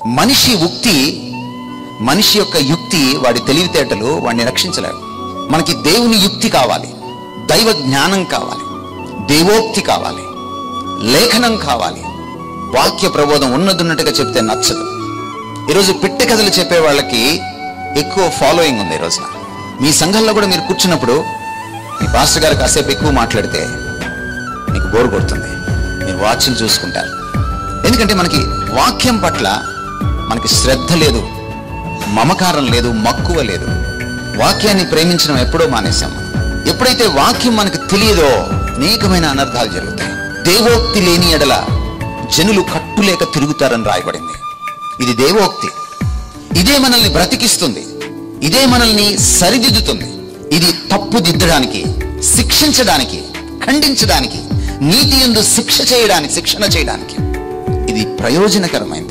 మనిషి ఉక్తి, మనిషి యొక్క యుక్తి, వాడి తెలివితేటలు వాడిని రక్షించలేవు. మనకి దేవుని యుక్తి కావాలి, దైవ జ్ఞానం కావాలి, దేవోక్తి కావాలి, లేఖనం కావాలి. వాక్య ప్రబోధం ఉన్నట్టుగా చెప్తే నచ్చదు. ఈరోజు పిట్ట కథలు చెప్పే వాళ్ళకి ఎక్కువ ఫాలోయింగ్ ఉంది. ఈ రోజున మీ సంఘంలో కూడా మీరు కూర్చున్నప్పుడు మీ పాస్టర్ గారు కాసేపు ఎక్కువ మాట్లాడితే మీకు బోర్ కొడుతుంది, మీరు వాచ్లు చూసుకుంటారు. ఎందుకంటే మనకి వాక్యం పట్ల మనకి శ్రద్ధ లేదు, మమకారం లేదు, మక్కువ లేదు. వాక్యాన్ని ప్రేమించడం ఎప్పుడో మానేశాం. ఎప్పుడైతే వాక్యం మనకు తెలియదో అనేకమైన అనర్థాలు జరుగుతాయి. దేవోక్తి లేని ఎడల జనులు కట్టులేక తిరుగుతారని రాయబడింది. ఇది దేవోక్తి. ఇదే మనల్ని బ్రతికిస్తుంది, ఇదే మనల్ని సరిదిద్దుతుంది. ఇది తప్పు దిద్దడానికి, శిక్షించడానికి, ఖండించడానికి, నీతి యందు శిక్షణ చేయడానికి ఇది ప్రయోజనకరమైనది.